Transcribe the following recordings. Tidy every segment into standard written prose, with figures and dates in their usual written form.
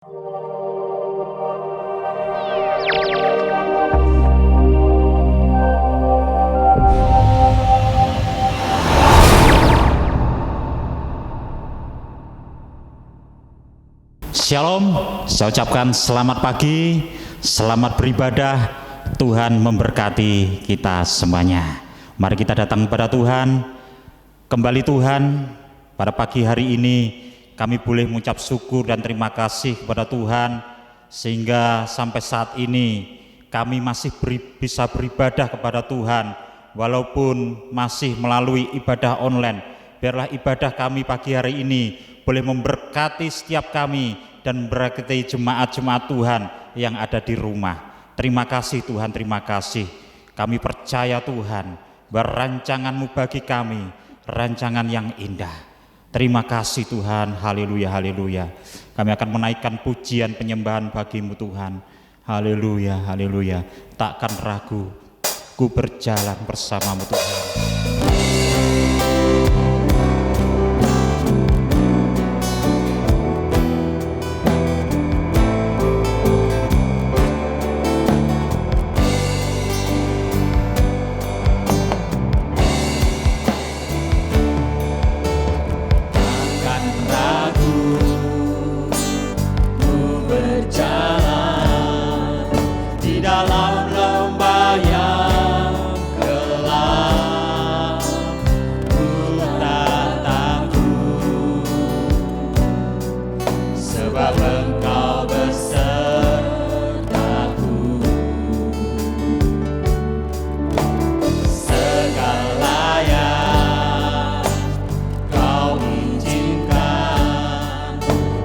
Shalom, saya ucapkan selamat pagi, selamat beribadah, Tuhan memberkati kita semuanya. Mari kita datang kepada Tuhan. Kembali Tuhan, pada pagi hari ini kami boleh mengucap syukur dan terima kasih kepada Tuhan, sehingga sampai saat ini kami masih bisa beribadah kepada Tuhan, walaupun masih melalui ibadah online. Biarlah ibadah kami pagi hari ini boleh memberkati setiap kami dan berkati jemaat-jemaat Tuhan yang ada di rumah. Terima kasih Tuhan, terima kasih. Kami percaya Tuhan bahwa rancangan-Mu bagi kami rancangan yang indah. Terima kasih Tuhan, haleluya, haleluya. Kami akan menaikkan pujian penyembahan bagi-Mu Tuhan. Haleluya, haleluya. Takkan ragu, ku berjalan bersama-Mu Tuhan.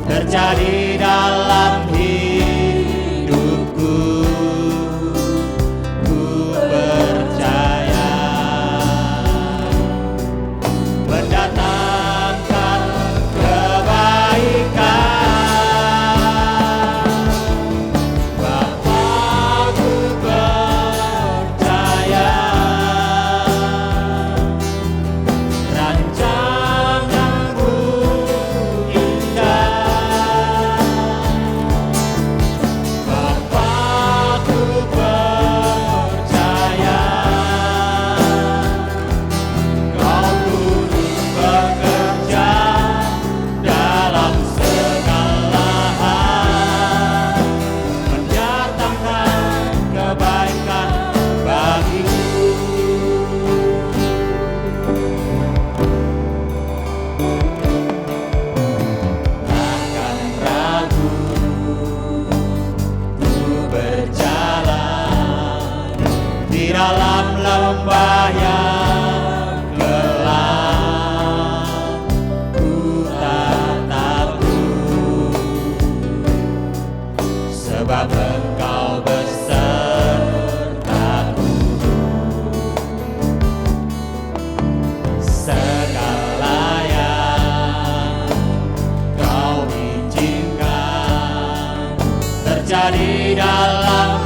Terjadi dalam hidupku, ku percaya mendatangkan kebaikan. Bapa, ku percaya rancangan-Mu indah. Di dalam lembah yang gelap, ku tak takut, sebab Engkau besertaku. Segala yang Kau izinkan terjadi dalam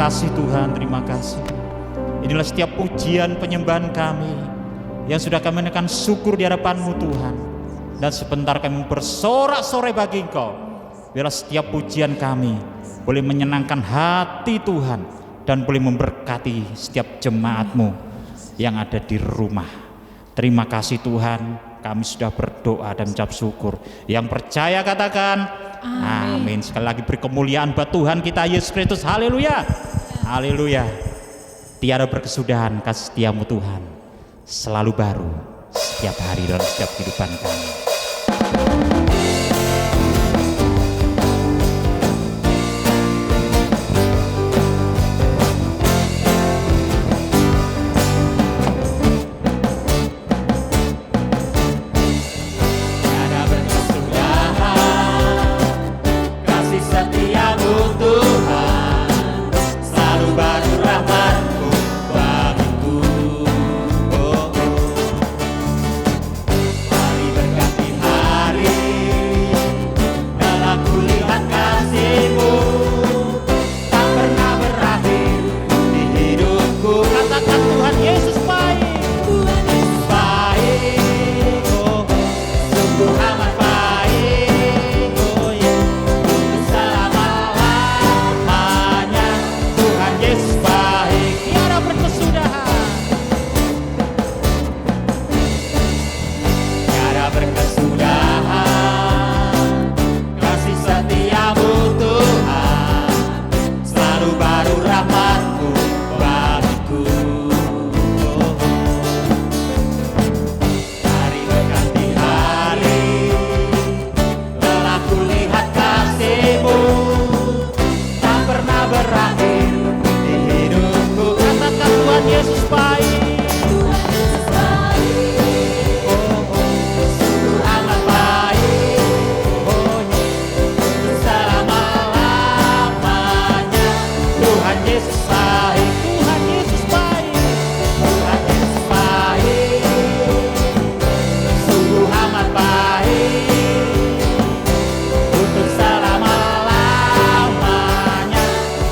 kasih Tuhan, terima kasih. Inilah setiap pujian penyembahan kami yang sudah kami menaikkan syukur di hadapan-Mu Tuhan. Dan sebentar kami bersorak-sorai bagi Engkau. Biarlah setiap pujian kami boleh menyenangkan hati Tuhan dan boleh memberkati setiap jemaat-Mu yang ada di rumah. Terima kasih Tuhan, kami sudah berdoa dan mengucap syukur. Yang percaya katakan amin. Sekali lagi beri kemuliaan buat Tuhan kita Yesus Kristus. Haleluya. Haleluya. Tiada berkesudahan kasih setiamu Tuhan, selalu baru setiap hari dalam setiap kehidupan kami. Tiada berkesudahan kasih setiamu Tuhan, selalu baru rahmat-Mu bagiku. Oh, hari berganti hari, telah kulihat kasih-Mu tak pernah berakhir di hidupku. Katakan Tuhan Yesus baik, Tuhan Yesus baik, oh, sungguh amat baik, oh ya, untuk selama-lamanya. Tuhan Yesus baik, tiada berkesudahan, tiada berkesudahan kasih setiamu Tuhan, selalu baru rahmat-Mu bagiku. Hari berganti hari, telah kulihat kasih-Mu tak pernah berakhir di hidupku. Katakan Tuhan Yesus baik, Tuhan Yesus baik, oh, sungguh amat baik, oh, untuk selama-lamanya. Tuhan Yesus baik, Tuhan Yesus baik, Tuhan Yesus baik, sungguh amat baik, untuk selama-lamanya.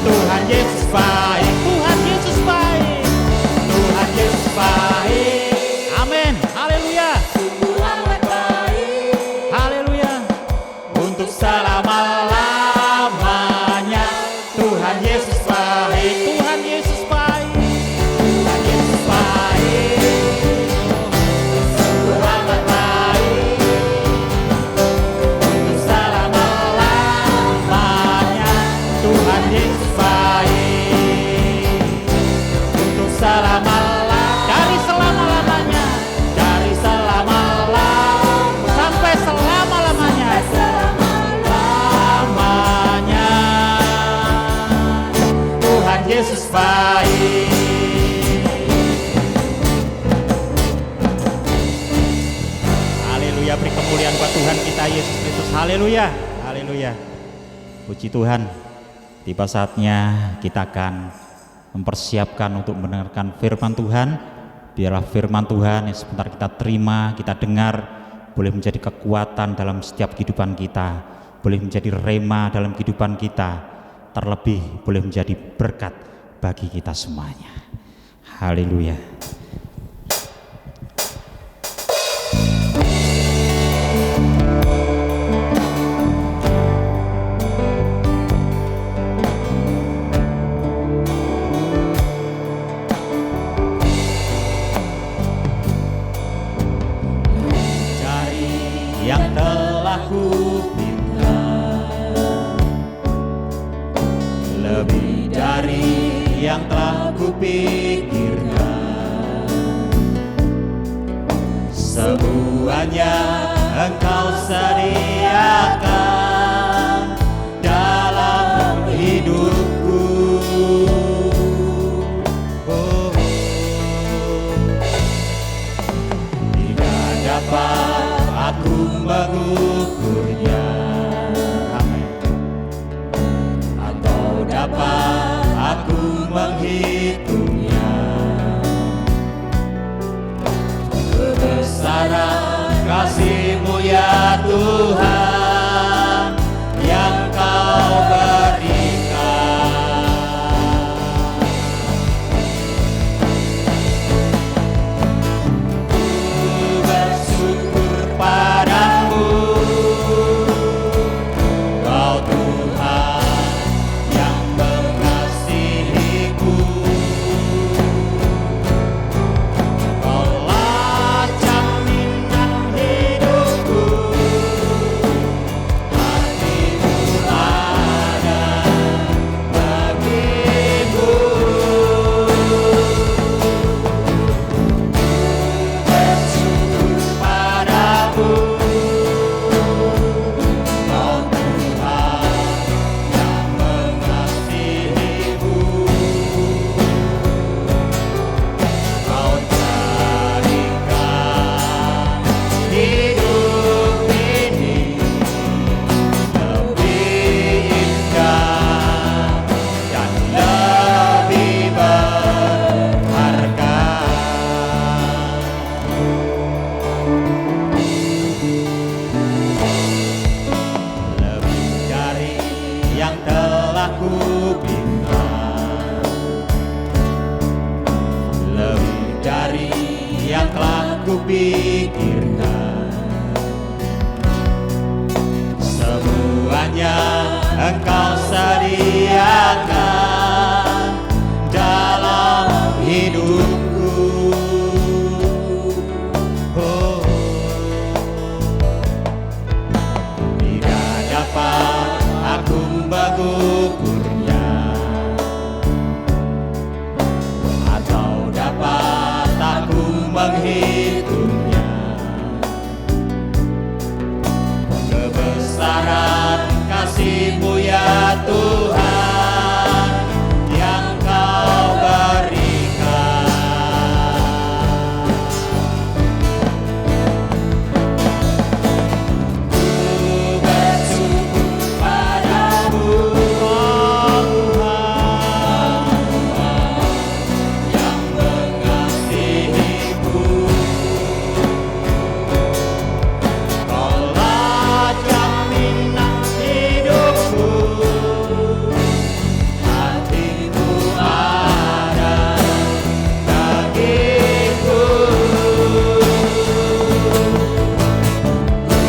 Tuhan Yesus baik, Tuhan Yesus baik, Tuhan Yesus baik. Amin, haleluya, sungguh amat baik, haleluya, untuk selama-lamanya. Tuhan Yesus baik, Tuhan Yesus baik, Tuhan Yesus baik, sungguh amat baik, untuk selama-lamanya. Tuhan Yesus baik, untuk dari selama-lamanya, dari selama-lamanya sampai selama-lamanya, lamanya. Tuhan Yesus baik. Haleluya, beri kemuliaan buat Tuhan kita Yesus Kristus. Haleluya, haleluya. Puji Tuhan. Tiba saatnya kita akan mempersiapkan untuk mendengarkan firman Tuhan. Biarlah firman Tuhan yang sebentar kita terima, kita dengar, boleh menjadi kekuatan dalam setiap kehidupan kita, boleh menjadi rema dalam kehidupan kita, terlebih boleh menjadi berkat bagi kita semuanya. Haleluya. Yang telah kupikirkan, lebih dari yang telah kupikirkan, semuanya Engkau sediakan dalam hidupku. Oh, tidak dapat aku mengukurnya, atau dapat aku menghitungnya. Kebesaran kasih-Mu ya Tuhan, yang Kau berikan. yang telah kupikirkan. Semuanya Engkau sediakan dalam hidupku. Oh, tidak dapat aku mengukurnya, atau dapat aku menghitungnya. Kebesaran kasih-Mu ya Tuhan yang Kau berikan. Ku bersyukur padamu, oh Tuhan, yang mengasihiku. Kaulah jaminan hidupku, hati-Mu ada bagiku. Ku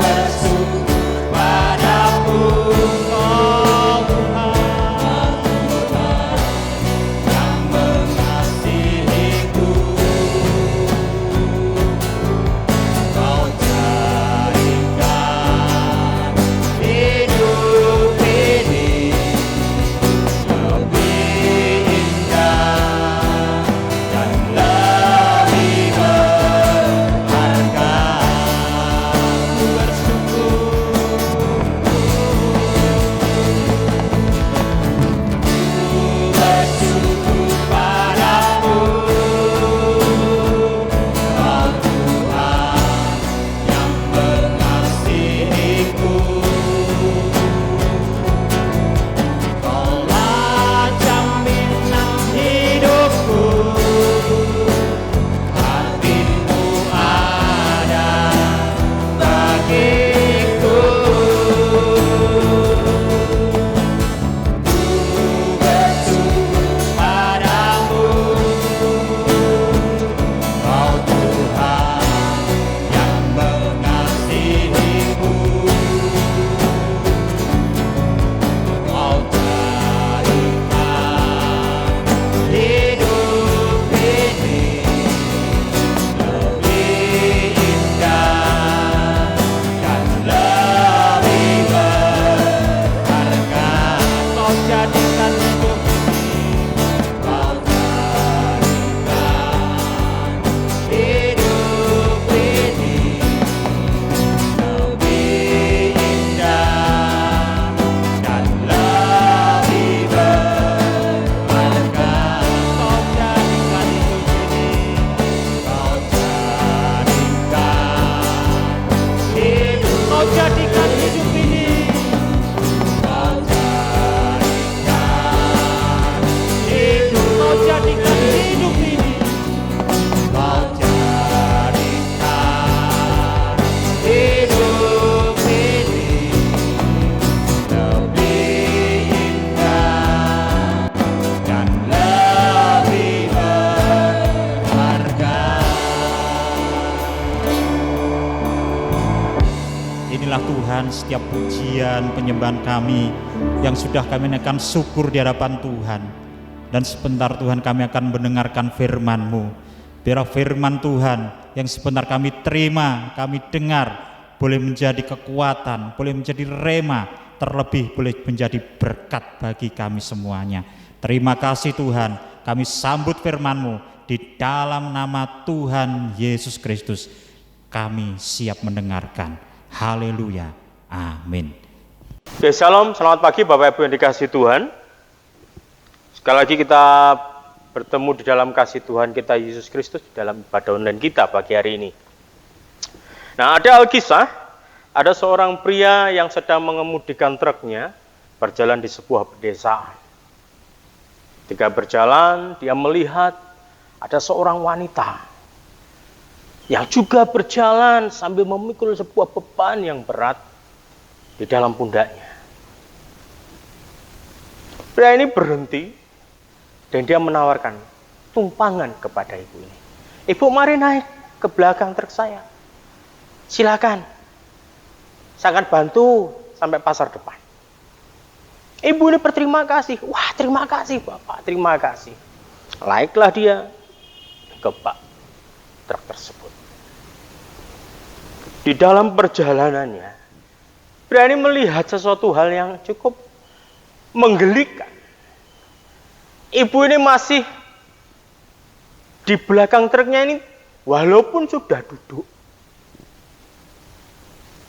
bersyukur padamu, oh Tuhan, yang mengasihiku. Kau jadikan hidup ini lebih indah dan lebih berharga. Ku bersyukur padamu, oh Tuhan, yang mengasihiku. Kaulah jaminan hidupku, hati-Mu ada bagiku. Ku bersyukur padamu, oh Tuhan, yang mengasihiku. Kau jadikan hidup ini lebih indah dan lebih berharga. Kau jadikan hidup ini, Kau jadikan hidup ini lebih indah dan lebih berharga. Kau jadikan hidup ini, Kau jadikan hidup ini, Kau jadikan hidup, Kau jadikan hidup ini, Kau jadikan hidup ini lebih indah dan lebih berharga. Inilah Tuhan setiap pujian penyembahan kami yang sudah kami naikkan syukur di hadapan Tuhan. Dan sebentar Tuhan kami akan mendengarkan firman-Mu. Biar firman Tuhan yang sebentar kami terima, kami dengar, boleh menjadi kekuatan, boleh menjadi rema, terlebih boleh menjadi berkat bagi kami semuanya. Terima kasih Tuhan, kami sambut firman-Mu di dalam nama Tuhan Yesus Kristus. Kami siap mendengarkan. Haleluya. Amin. Oke, shalom, selamat pagi Bapak Ibu yang dikasihi Tuhan. Sekali lagi kita bertemu di dalam kasih Tuhan kita Yesus Kristus dalam ibadah online kita pagi hari ini. Nah, ada Alkisah, ada seorang pria yang sedang mengemudikan truknya berjalan di sebuah pedesaan. Ketika berjalan, dia melihat ada seorang wanita yang juga berjalan sambil memikul sebuah beban yang berat di dalam pundaknya. Pria ini berhenti dan dia menawarkan tumpangan kepada ibu ini. Ibu mari naik ke belakang truk saya. Silakan. Saya akan bantu sampai pasar depan. Ibu ini berterima kasih. Wah, terima kasih Bapak, terima kasih. Naiklah dia ke bak truk tersebut. Di dalam perjalanannya, berani melihat sesuatu hal yang cukup menggelikan. Ibu ini masih di belakang truknya ini, walaupun sudah duduk,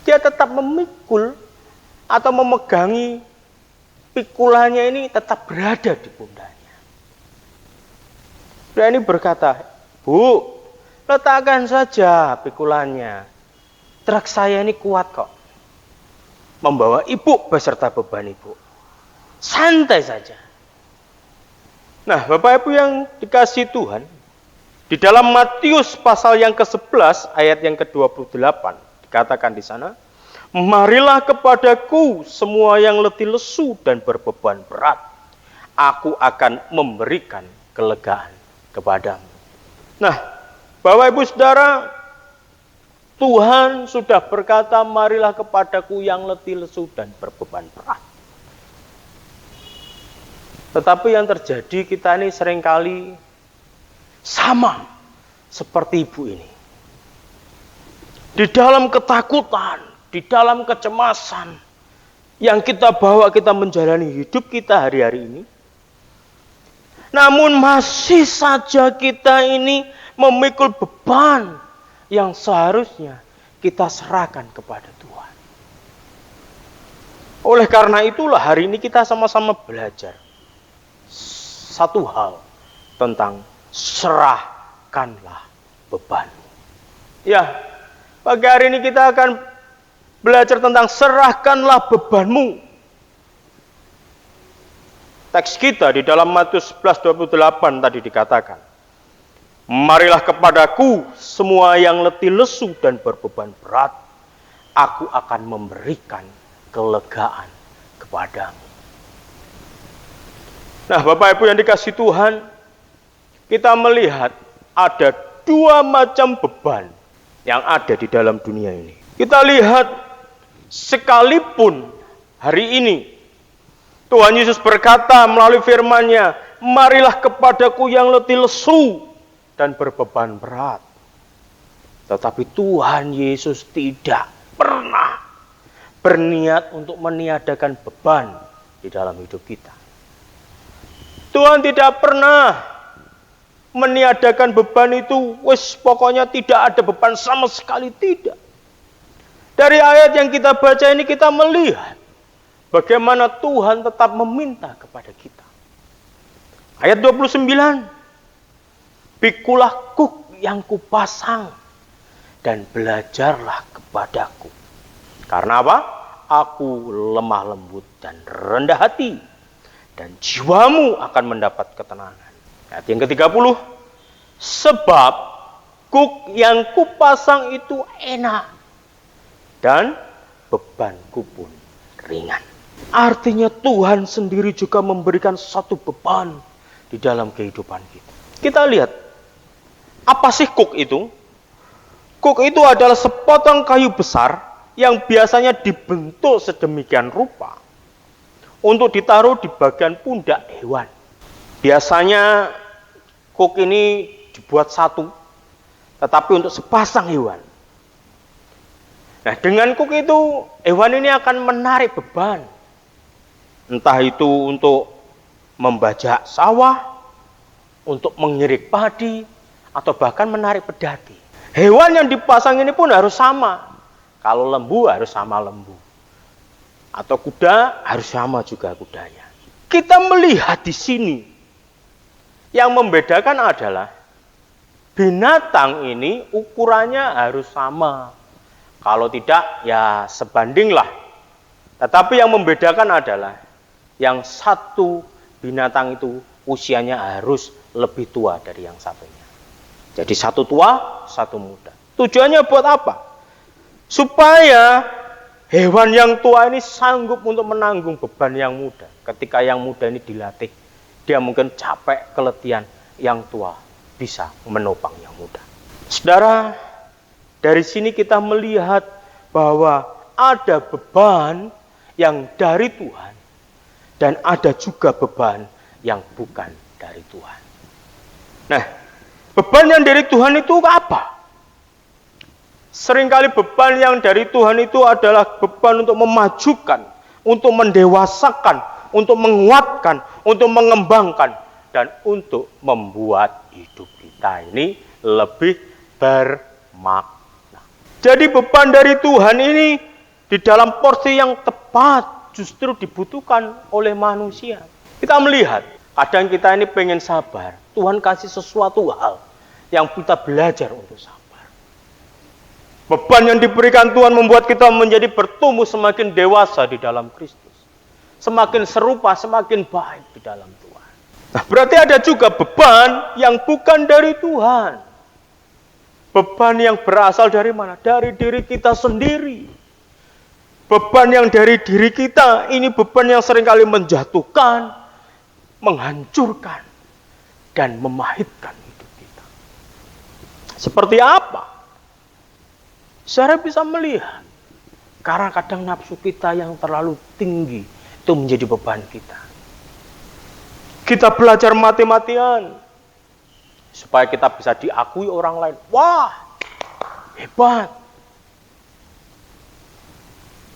dia tetap memikul atau memegangi pikulannya ini tetap berada di pundaknya. Berani berkata, Bu, letakkan saja pikulannya. Truk saya ini kuat kok. Membawa ibu beserta beban ibu. Santai saja. Nah, Bapak Ibu yang dikasihi Tuhan, di dalam Matius pasal yang ke-11 ayat yang ke-28 dikatakan di sana, marilah kepadaku semua yang letih lesu dan berbeban berat, aku akan memberikan kelegaan kepadamu. Nah, Bapak Ibu Saudara, Tuhan sudah berkata, marilah kepadaku yang letih lesu dan berbeban berat. Tetapi yang terjadi, kita ini seringkali sama seperti ibu ini. Di dalam ketakutan, di dalam kecemasan yang kita bawa, kita menjalani hidup kita hari-hari ini. Namun masih saja kita ini memikul beban yang seharusnya kita serahkan kepada Tuhan. Oleh karena itulah hari ini kita sama-sama belajar satu hal tentang serahkanlah beban. Ya, pagi hari ini kita akan belajar tentang serahkanlah bebanmu. Teks kita di dalam Matius 11:28 tadi dikatakan, marilah kepadaku semua yang letih lesu dan berbeban berat, aku akan memberikan kelegaan kepadamu. Nah, Bapak Ibu yang dikasihi Tuhan, kita melihat ada dua macam beban yang ada di dalam dunia ini. Kita lihat sekalipun hari ini Tuhan Yesus berkata melalui firman-Nya, marilah kepadaku yang letih lesu dan berbeban berat. Tetapi Tuhan Yesus tidak pernah berniat untuk meniadakan beban di dalam hidup kita. Tuhan tidak pernah meniadakan beban itu, pokoknya tidak ada beban sama sekali, tidak. Dari ayat yang kita baca ini kita melihat bagaimana Tuhan tetap meminta kepada kita. Ayat 29, pikulah kuk yang kupasang dan belajarlah kepadaku. Karena apa? Aku lemah lembut dan rendah hati, dan jiwamu akan mendapat ketenangan. Ayat yang ke-30, sebab kuk yang kupasang itu enak dan bebanku pun ringan. Artinya Tuhan sendiri juga memberikan satu beban di dalam kehidupan kita. Kita lihat, apa sih kuk itu? Kuk itu adalah sepotong kayu besar yang biasanya dibentuk sedemikian rupa untuk ditaruh di bagian pundak hewan. Biasanya kuk ini dibuat satu, tetapi untuk sepasang hewan. Nah, dengan kuk itu, hewan ini akan menarik beban. Entah itu untuk membajak sawah, untuk mengirik padi, atau bahkan menarik pedati. Hewan yang dipasang ini pun harus sama. Kalau lembu harus sama lembu. Atau kuda harus sama juga kudanya. Kita melihat di sini, yang membedakan adalah binatang ini ukurannya harus sama. Kalau tidak, ya sebandinglah. Tetapi yang membedakan adalah yang satu binatang itu usianya harus lebih tua dari yang satunya. Jadi satu tua, satu muda. Tujuannya buat apa? Supaya hewan yang tua ini sanggup untuk menanggung beban yang muda. Ketika yang muda ini dilatih, dia mungkin capek, keletihan, yang tua bisa menopang yang muda. Saudara, dari sini kita melihat bahwa ada beban yang dari Tuhan dan ada juga beban yang bukan dari Tuhan. Nah, beban yang dari Tuhan itu apa? Seringkali beban yang dari Tuhan itu adalah beban untuk memajukan, untuk mendewasakan, untuk menguatkan, untuk mengembangkan, dan untuk membuat hidup kita ini lebih bermakna. Jadi beban dari Tuhan ini di dalam porsi yang tepat justru dibutuhkan oleh manusia. Kita melihat, kadang kita ini pengen sabar, Tuhan kasih sesuatu hal yang kita belajar untuk sabar. Beban yang diberikan Tuhan membuat kita menjadi bertumbuh semakin dewasa di dalam Kristus. Semakin serupa, semakin baik di dalam Tuhan. Nah, berarti ada juga beban yang bukan dari Tuhan. Beban yang berasal dari mana? Dari diri kita sendiri. Beban yang dari diri kita, ini beban yang seringkali menjatuhkan, menghancurkan, dan memahitkan hidup kita. Seperti apa? Saya bisa melihat, karena kadang nafsu kita yang terlalu tinggi, itu menjadi beban kita. Kita belajar mati-matian, supaya kita bisa diakui orang lain. Wah, hebat.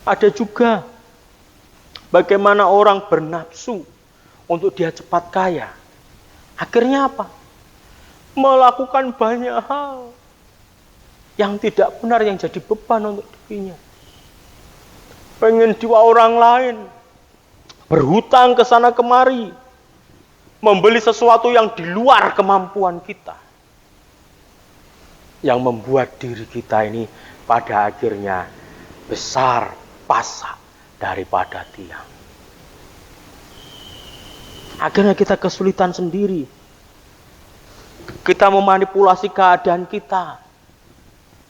Ada juga bagaimana orang bernafsu untuk dia cepat kaya. Akhirnya apa? Melakukan banyak hal yang tidak benar, yang jadi beban untuk dirinya. Pengen jiwa orang lain, berhutang ke sana kemari, membeli sesuatu yang di luar kemampuan kita, yang membuat diri kita ini pada akhirnya besar pasak daripada tiang. Akhirnya kita kesulitan sendiri. Kita memanipulasi keadaan kita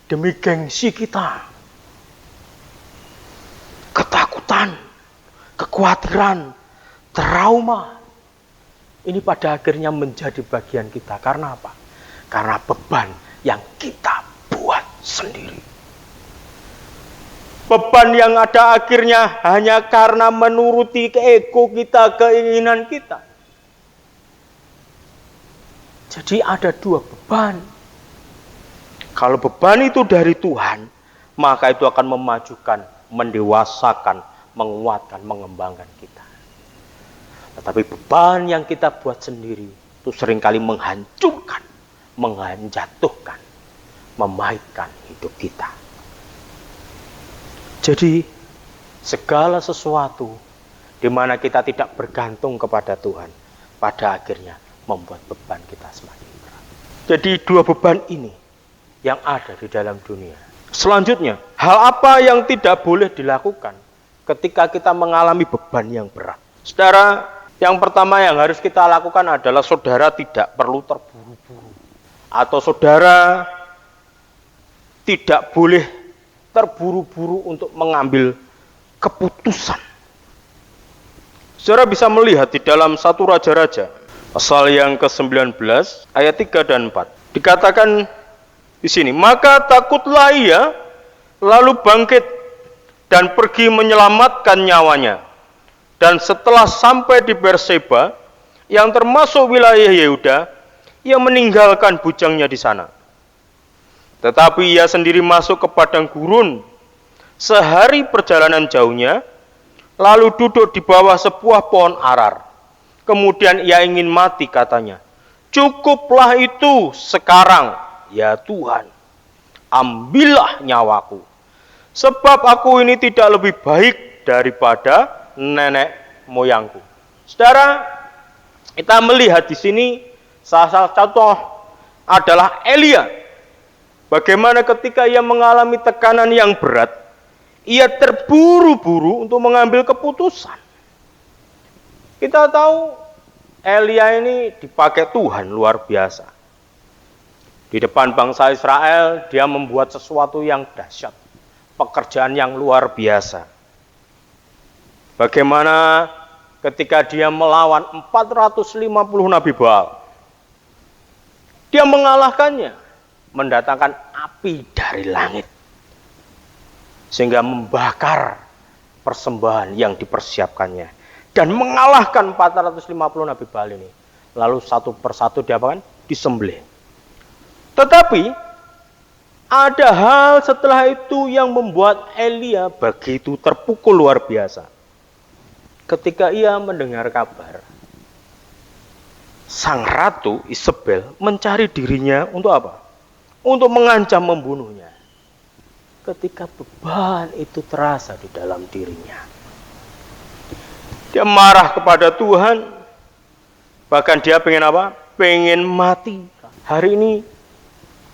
demi gengsi kita. Ketakutan, kekhawatiran, trauma. Ini pada akhirnya menjadi bagian kita. Karena apa? Karena beban yang kita buat sendiri. Beban yang ada akhirnya hanya karena menuruti ego kita, keinginan kita. Jadi ada dua beban. Kalau beban itu dari Tuhan, maka itu akan memajukan, mendewasakan, menguatkan, mengembangkan kita. Tetapi beban yang kita buat sendiri itu seringkali menghancurkan, menjatuhkan, memahitkan hidup kita. Jadi segala sesuatu di mana kita tidak bergantung kepada Tuhan, pada akhirnya membuat beban kita semakin berat. Jadi dua beban ini yang ada di dalam dunia. Selanjutnya, hal apa yang tidak boleh dilakukan ketika kita mengalami beban yang berat? Saudara, yang pertama yang harus kita lakukan adalah saudara tidak perlu terburu-buru. Atau saudara tidak boleh terburu-buru untuk mengambil keputusan. Saudara bisa melihat di dalam 1 Raja-Raja, pasal yang ke-19, ayat 3 dan 4. Dikatakan di sini, maka takutlah ia, lalu bangkit dan pergi menyelamatkan nyawanya. Dan setelah sampai di Berseba, yang termasuk wilayah Yehuda, ia meninggalkan bujangnya di sana. Tetapi ia sendiri masuk ke padang gurun, sehari perjalanan jauhnya, lalu duduk di bawah sebuah pohon arar. Kemudian ia ingin mati, katanya, cukuplah itu sekarang, ya Tuhan, ambillah nyawaku, sebab aku ini tidak lebih baik daripada nenek moyangku. Saudara, kita melihat di sini salah satu contoh adalah Elia. Bagaimana ketika ia mengalami tekanan yang berat, ia terburu-buru untuk mengambil keputusan. Kita tahu Elia ini dipakai Tuhan luar biasa. Di depan bangsa Israel, dia membuat sesuatu yang dahsyat. Pekerjaan yang luar biasa. Bagaimana ketika dia melawan 450 Nabi Baal. Dia mengalahkannya. mendatangkan api dari langit sehingga membakar persembahan yang dipersiapkannya dan mengalahkan 450 Nabi Baal ini. Lalu satu persatu diapakan? Disembelih. Tetapi ada hal setelah itu yang membuat Elia begitu terpukul luar biasa. Ketika ia mendengar kabar sang ratu Isabel mencari dirinya untuk apa? Untuk mengancam membunuhnya. Ketika beban itu terasa di dalam dirinya, dia marah kepada Tuhan. Bahkan dia pengen apa? Pengen mati. Hari ini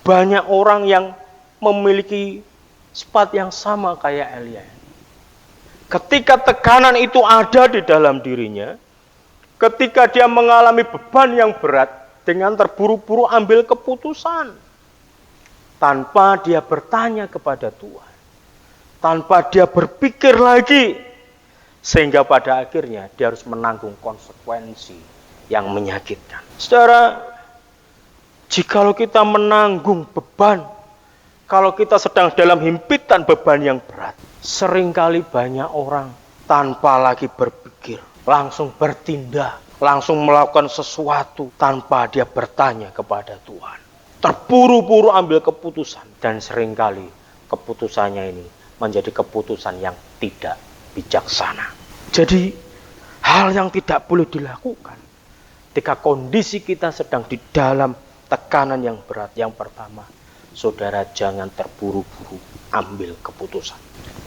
banyak orang yang memiliki sifat yang sama kayak Elia. Ketika tekanan itu ada di dalam dirinya, ketika dia mengalami beban yang berat, dengan terburu-buru ambil keputusan, tanpa dia bertanya kepada Tuhan, tanpa dia berpikir lagi, sehingga pada akhirnya dia harus menanggung konsekuensi yang menyakitkan. Saudara, jikalau kita menanggung beban, kalau kita sedang dalam himpitan beban yang berat, seringkali banyak orang tanpa lagi berpikir, langsung bertindak, langsung melakukan sesuatu tanpa dia bertanya kepada Tuhan. Terburu-buru ambil keputusan, dan seringkali keputusannya ini menjadi keputusan yang tidak bijaksana. Jadi hal yang tidak boleh dilakukan ketika kondisi kita sedang di dalam tekanan yang berat. Yang pertama, saudara jangan terburu-buru ambil keputusan.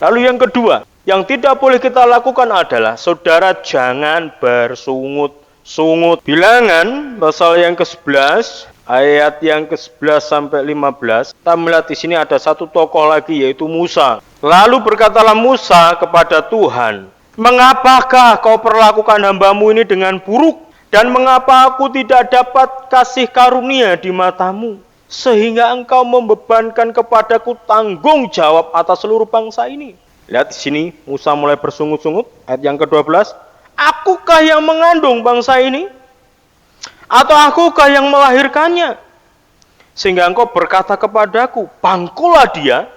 Lalu yang kedua, yang tidak boleh kita lakukan adalah saudara jangan bersungut-sungut. Bilangan pasal yang ke-11 ayat yang ke-11 sampai 15. Kita melihat di sini ada satu tokoh lagi, yaitu Musa. Lalu berkatalah Musa kepada Tuhan, "Mengapakah kau perlakukan hambamu ini dengan buruk? Dan mengapa aku tidak dapat kasih karunia di matamu, sehingga engkau membebankan kepadaku tanggung jawab atas seluruh bangsa ini?" Lihat di sini Musa mulai bersungut-sungut. Ayat yang ke-12. "Akukah yang mengandung bangsa ini? Atau akukah yang melahirkannya? Sehingga engkau berkata kepadaku, pangkulah dia,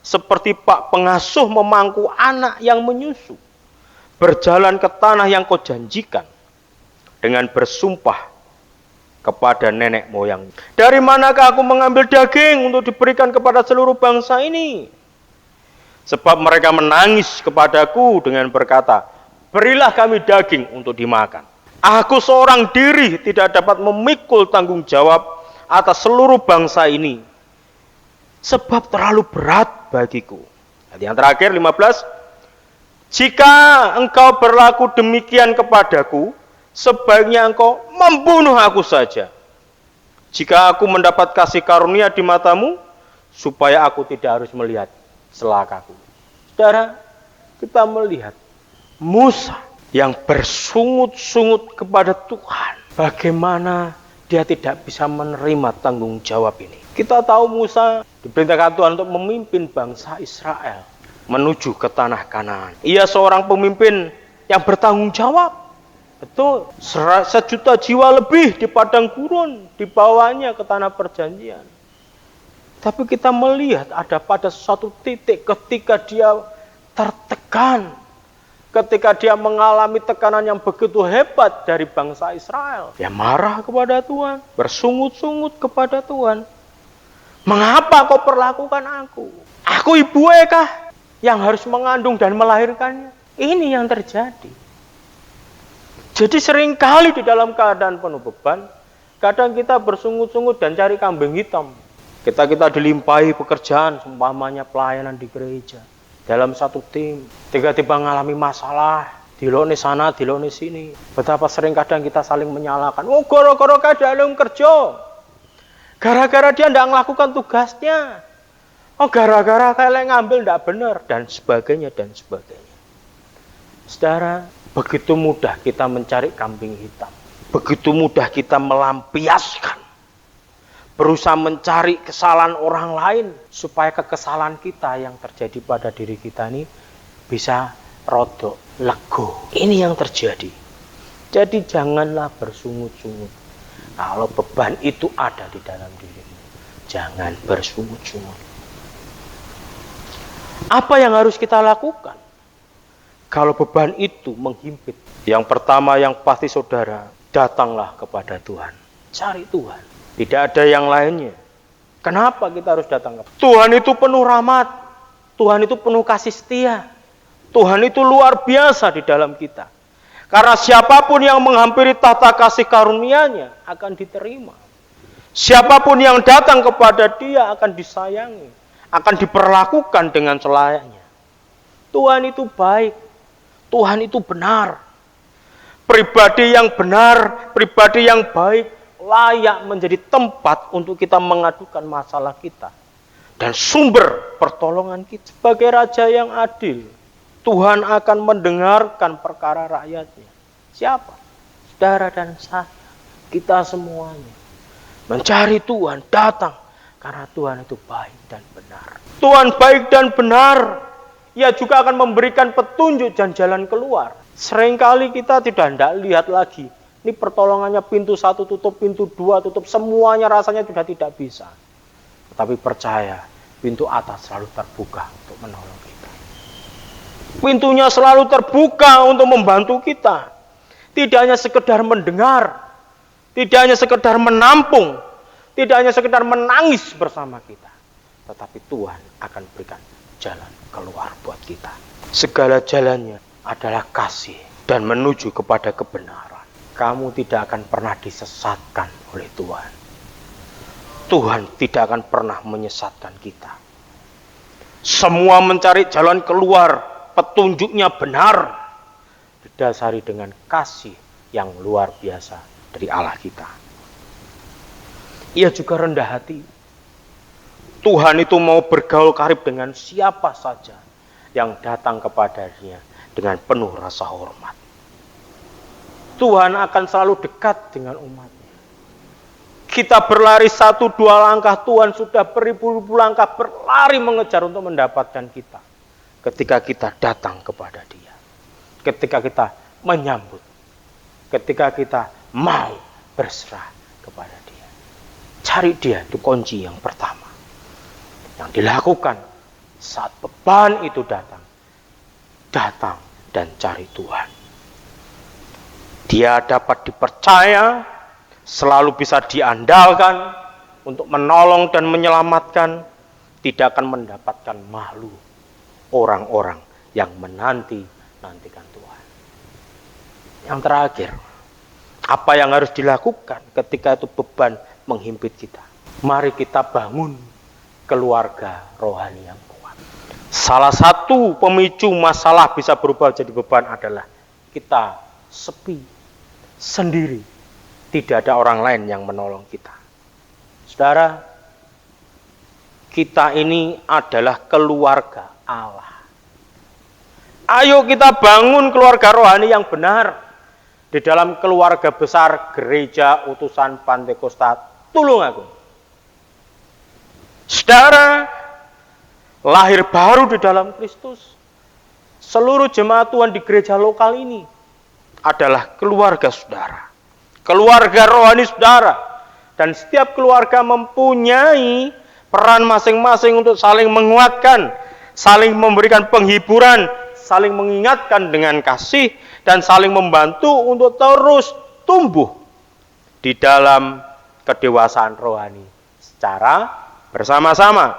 seperti pak pengasuh memangku anak yang menyusu. Berjalan ke tanah yang kau janjikan, dengan bersumpah kepada nenek moyang. Dari manakah aku mengambil daging untuk diberikan kepada seluruh bangsa ini? Sebab mereka menangis kepadaku dengan berkata, berilah kami daging untuk dimakan. Aku seorang diri tidak dapat memikul tanggung jawab atas seluruh bangsa ini, sebab terlalu berat bagiku." Yang terakhir 15. "Jika engkau berlaku demikian kepadaku, sebaiknya engkau membunuh aku saja. Jika aku mendapat kasih karunia di matamu, supaya aku tidak harus melihat celakaku." Saudara, kita melihat Musa yang bersungut-sungut kepada Tuhan. Bagaimana dia tidak bisa menerima tanggung jawab ini. Kita tahu Musa diperintahkan Tuhan untuk memimpin bangsa Israel menuju ke tanah Kanaan. Ia seorang pemimpin yang bertanggung jawab. Betul, 1 juta jiwa lebih di padang gurun, dibawanya ke tanah perjanjian. Tapi kita melihat ada pada suatu titik ketika dia tertekan, ketika dia mengalami tekanan yang begitu hebat dari bangsa Israel. Dia marah kepada Tuhan, bersungut-sungut kepada Tuhan. "Mengapa kau perlakukan aku? Aku ibunya kah yang harus mengandung dan melahirkannya?" Ini yang terjadi. Jadi seringkali di dalam keadaan penuh beban, kadang kita bersungut-sungut dan cari kambing hitam. Kita dilimpahi pekerjaan, seumpamanya pelayanan di gereja, dalam satu tim, tiba-tiba mengalami masalah, dilone sana, dilone sini. Betapa sering kadang kita saling menyalahkan. Oh, gara-gara dalam kerja, gara-gara dia tidak melakukan tugasnya, oh gara-gara kayak ngambil tidak benar, dan sebagainya, dan sebagainya. Saudara, begitu mudah kita mencari kambing hitam. Begitu mudah kita melampiaskan, berusaha mencari kesalahan orang lain, supaya kekesalan kita yang terjadi pada diri kita ini bisa rodok, lego. Ini yang terjadi. Jadi janganlah bersungut-sungut kalau beban itu ada di dalam dirimu. Jangan bersungut-sungut. Apa yang harus kita lakukan kalau beban itu menghimpit? Yang pertama yang pasti saudara, datanglah kepada Tuhan. Cari Tuhan. Tidak ada yang lainnya. Kenapa kita harus datang kepada Tuhan? Itu penuh rahmat. Tuhan itu penuh kasih setia. Tuhan itu luar biasa di dalam kita. Karena siapapun yang menghampiri tahta kasih karunia-Nya akan diterima. Siapapun yang datang kepada Dia akan disayangi, akan diperlakukan dengan selayaknya. Tuhan itu baik. Tuhan itu benar. Pribadi yang benar, pribadi yang baik, layak menjadi tempat untuk kita mengadukan masalah kita. Dan sumber pertolongan kita. Sebagai Raja yang adil, Tuhan akan mendengarkan perkara rakyatnya. Siapa? Saudara dan saya. Kita semuanya. Mencari Tuhan, datang. Karena Tuhan itu baik dan benar. Tuhan baik dan benar. Ia juga akan memberikan petunjuk dan jalan keluar. Seringkali kita tidak lihat lagi. Ini pertolongannya pintu 1 tutup, pintu 2 tutup. Semuanya rasanya sudah tidak bisa. Tetapi percaya, pintu atas selalu terbuka untuk menolong kita. Pintunya selalu terbuka untuk membantu kita. Tidak hanya sekedar mendengar. Tidak hanya sekedar menampung. Tidak hanya sekedar menangis bersama kita. Tetapi Tuhan akan berikan jalan keluar buat kita. Segala jalannya adalah kasih dan menuju kepada kebenaran. Kamu tidak akan pernah disesatkan oleh Tuhan. Tuhan tidak akan pernah menyesatkan kita. Semua mencari jalan keluar, petunjuknya benar. Didasari dengan kasih yang luar biasa dari Allah kita. Ia juga rendah hati. Tuhan itu mau bergaul karib dengan siapa saja yang datang kepadanya dengan penuh rasa hormat. Tuhan akan selalu dekat dengan umatnya. Kita berlari 1-2 langkah, Tuhan sudah beribu-ribu langkah berlari mengejar untuk mendapatkan kita. Ketika kita datang kepada Dia. Ketika kita menyambut. Ketika kita mau berserah kepada Dia. Cari Dia, itu kunci yang pertama. Yang dilakukan saat beban itu datang. Datang dan cari Tuhan. Dia dapat dipercaya, selalu bisa diandalkan untuk menolong dan menyelamatkan, tidak akan mendapatkan malu orang-orang yang menanti-nantikan Tuhan. Yang terakhir, apa yang harus dilakukan ketika itu beban menghimpit kita? Mari kita bangun keluarga rohani yang kuat. Salah satu pemicu masalah bisa berubah jadi beban adalah kita sepi, sendiri, tidak ada orang lain yang menolong kita. Saudara, kita ini adalah keluarga Allah. Ayo kita bangun keluarga rohani yang benar di dalam keluarga besar gereja utusan Pantekosta Tulungagung. Saudara, lahir baru di dalam Kristus. Seluruh jemaat Tuhan di gereja lokal ini adalah keluarga saudara. Keluarga rohani saudara. Dan setiap keluarga mempunyai peran masing-masing untuk saling menguatkan, saling memberikan penghiburan, saling mengingatkan dengan kasih, dan saling membantu untuk terus tumbuh di dalam kedewasaan rohani secara bersama-sama.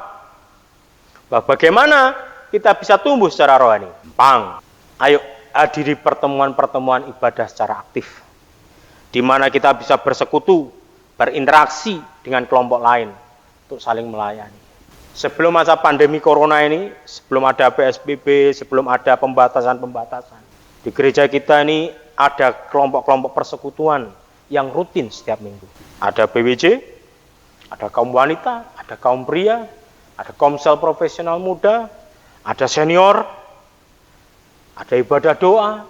Bagaimana kita bisa tumbuh secara rohani? Gampang. Ayo hadiri pertemuan-pertemuan ibadah secara aktif, di mana kita bisa bersekutu, berinteraksi dengan kelompok lain untuk saling melayani. Sebelum masa pandemi corona ini, sebelum ada PSBB, sebelum ada pembatasan-pembatasan, di gereja kita ini ada kelompok-kelompok persekutuan yang rutin setiap minggu. Ada BWJ, ada kaum wanita, ada kaum pria, ada komsel profesional muda, ada senior, ada ibadah doa.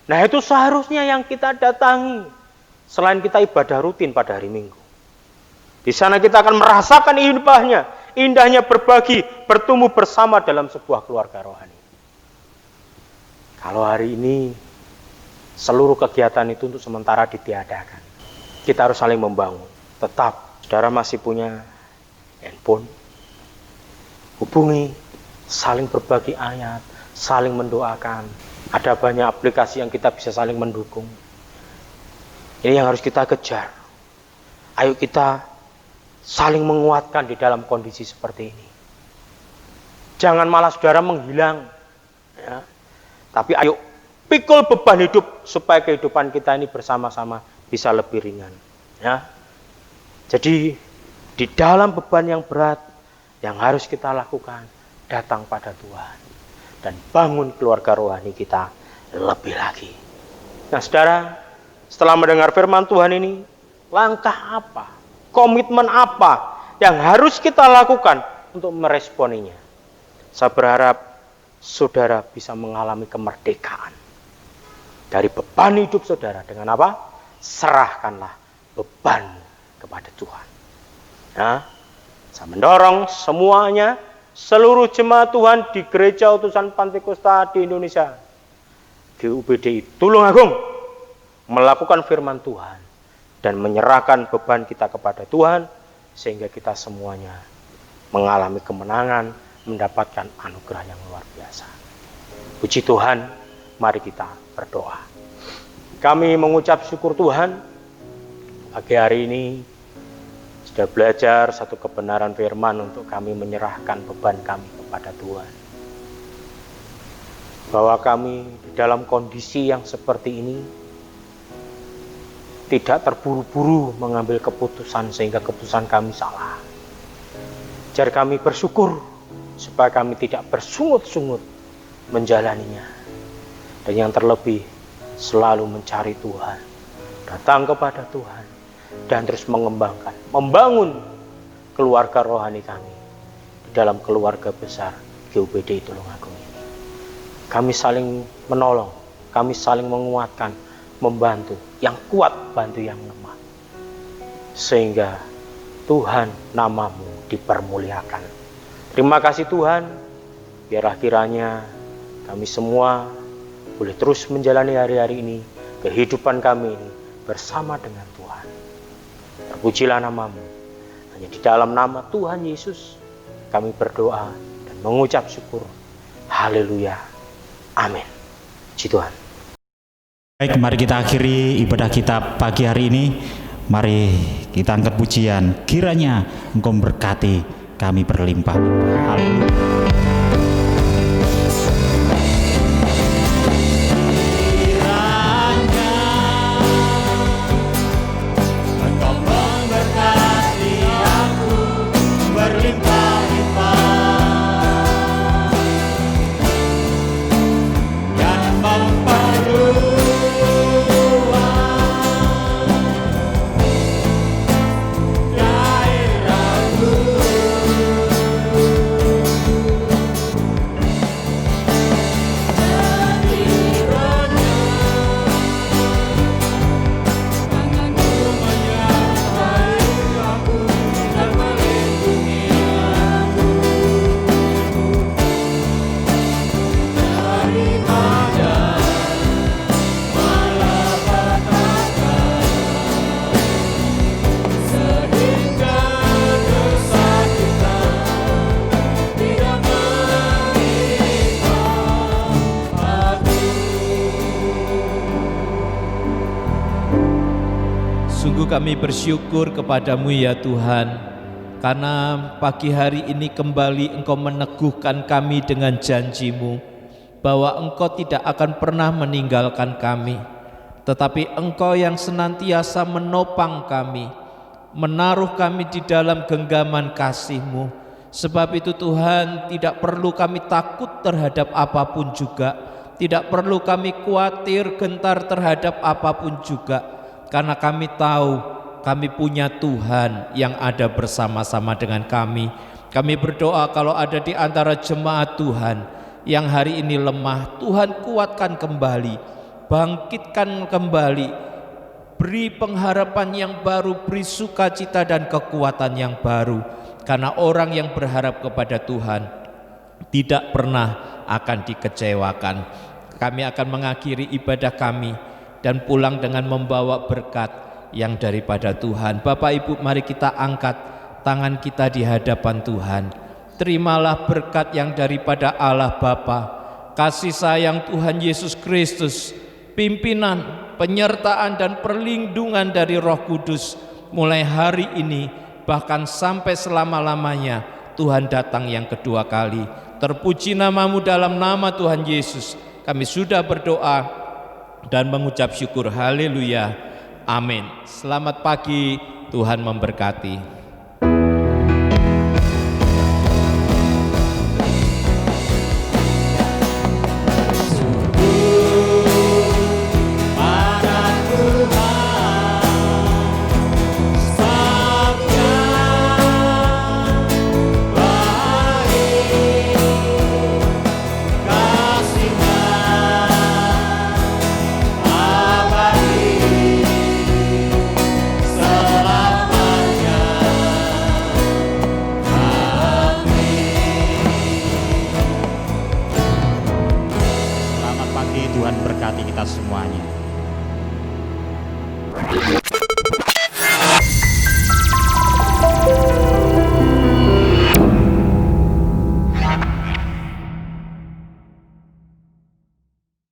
Nah, itu seharusnya yang kita datangi. Selain kita ibadah rutin pada hari Minggu. Di sana kita akan merasakan indahnya berbagi, bertumbuh bersama dalam sebuah keluarga rohani. Kalau hari ini seluruh kegiatan itu untuk sementara ditiadakan, kita harus saling membangun. Tetap, saudara masih punya handphone, hubungi, saling berbagi ayat, saling mendoakan. Ada banyak aplikasi yang kita bisa saling mendukung. Ini yang harus kita kejar. Ayo kita saling menguatkan di dalam kondisi seperti ini. Jangan malah saudara menghilang, ya. Tapi ayo pikul beban hidup supaya kehidupan kita ini bersama-sama bisa lebih ringan, ya. Jadi di dalam beban yang berat yang harus kita lakukan, datang pada Tuhan dan bangun keluarga rohani kita lebih lagi. Nah, saudara, setelah mendengar firman Tuhan ini, langkah apa, komitmen apa yang harus kita lakukan untuk meresponinya? Saya berharap saudara bisa mengalami kemerdekaan dari beban hidup saudara. Dengan apa? Serahkanlah bebanmu kepada Tuhan. Ya, saya mendorong semuanya, seluruh jemaat Tuhan di Gereja Utusan Pantekosta di Indonesia, GUPDI Tulungagung, melakukan firman Tuhan dan menyerahkan beban kita kepada Tuhan, sehingga kita semuanya mengalami kemenangan, mendapatkan anugerah yang luar biasa. Puji Tuhan, mari kita berdoa. Kami mengucap syukur Tuhan, pagi hari ini sudah belajar satu kebenaran firman untuk kami menyerahkan beban kami kepada Tuhan. Bahwa kami di dalam kondisi yang seperti ini tidak terburu-buru mengambil keputusan sehingga keputusan kami salah. Ajar kami bersyukur supaya kami tidak bersungut-sungut menjalaninya. Dan yang terlebih, selalu mencari Tuhan, datang kepada Tuhan, dan terus mengembangkan, membangun keluarga rohani kami di dalam keluarga besar GUPDI Tulungagung ini. Kami saling menolong, kami saling menguatkan, membantu, yang kuat bantu yang lemah, sehingga Tuhan, namamu dipermuliakan. Terima kasih Tuhan, biarlah kiranya kami semua boleh terus menjalani hari-hari ini, kehidupan kami ini bersama dengan Tuhan. Terpujilah namamu. Hanya di dalam nama Tuhan Yesus kami berdoa dan mengucap syukur. Haleluya. Amin. Puji Tuhan. Baik, mari kita akhiri ibadah kita pagi hari ini. Mari kita angkat pujian. Kiranya Engkau memberkati kami berlimpah-limpah. Haleluya. Kami bersyukur kepadamu ya Tuhan, karena pagi hari ini kembali Engkau meneguhkan kami dengan janji-Mu bahwa Engkau tidak akan pernah meninggalkan kami, tetapi Engkau yang senantiasa menopang kami, menaruh kami di dalam genggaman kasih-Mu. Sebab itu Tuhan, tidak perlu kami takut terhadap apapun juga, tidak perlu kami khawatir gentar terhadap apapun juga, karena kami tahu kami punya Tuhan yang ada bersama-sama dengan kami. Kami berdoa kalau ada di antara jemaat Tuhan yang hari ini lemah, Tuhan kuatkan kembali, bangkitkan kembali, beri pengharapan yang baru, beri sukacita dan kekuatan yang baru. Karena orang yang berharap kepada Tuhan tidak pernah akan dikecewakan. Kami akan mengakhiri ibadah kami dan pulang dengan membawa berkat yang daripada Tuhan. Bapak Ibu, mari kita angkat tangan kita di hadapan Tuhan. Terimalah berkat yang daripada Allah Bapa, kasih sayang Tuhan Yesus Kristus, pimpinan, penyertaan dan perlindungan dari Roh Kudus mulai hari ini bahkan sampai selama-lamanya. Tuhan datang yang kedua kali. Terpuji namamu dalam nama Tuhan Yesus. Kami sudah berdoa dan mengucap syukur. Haleluya. Amin. Selamat pagi, Tuhan memberkati.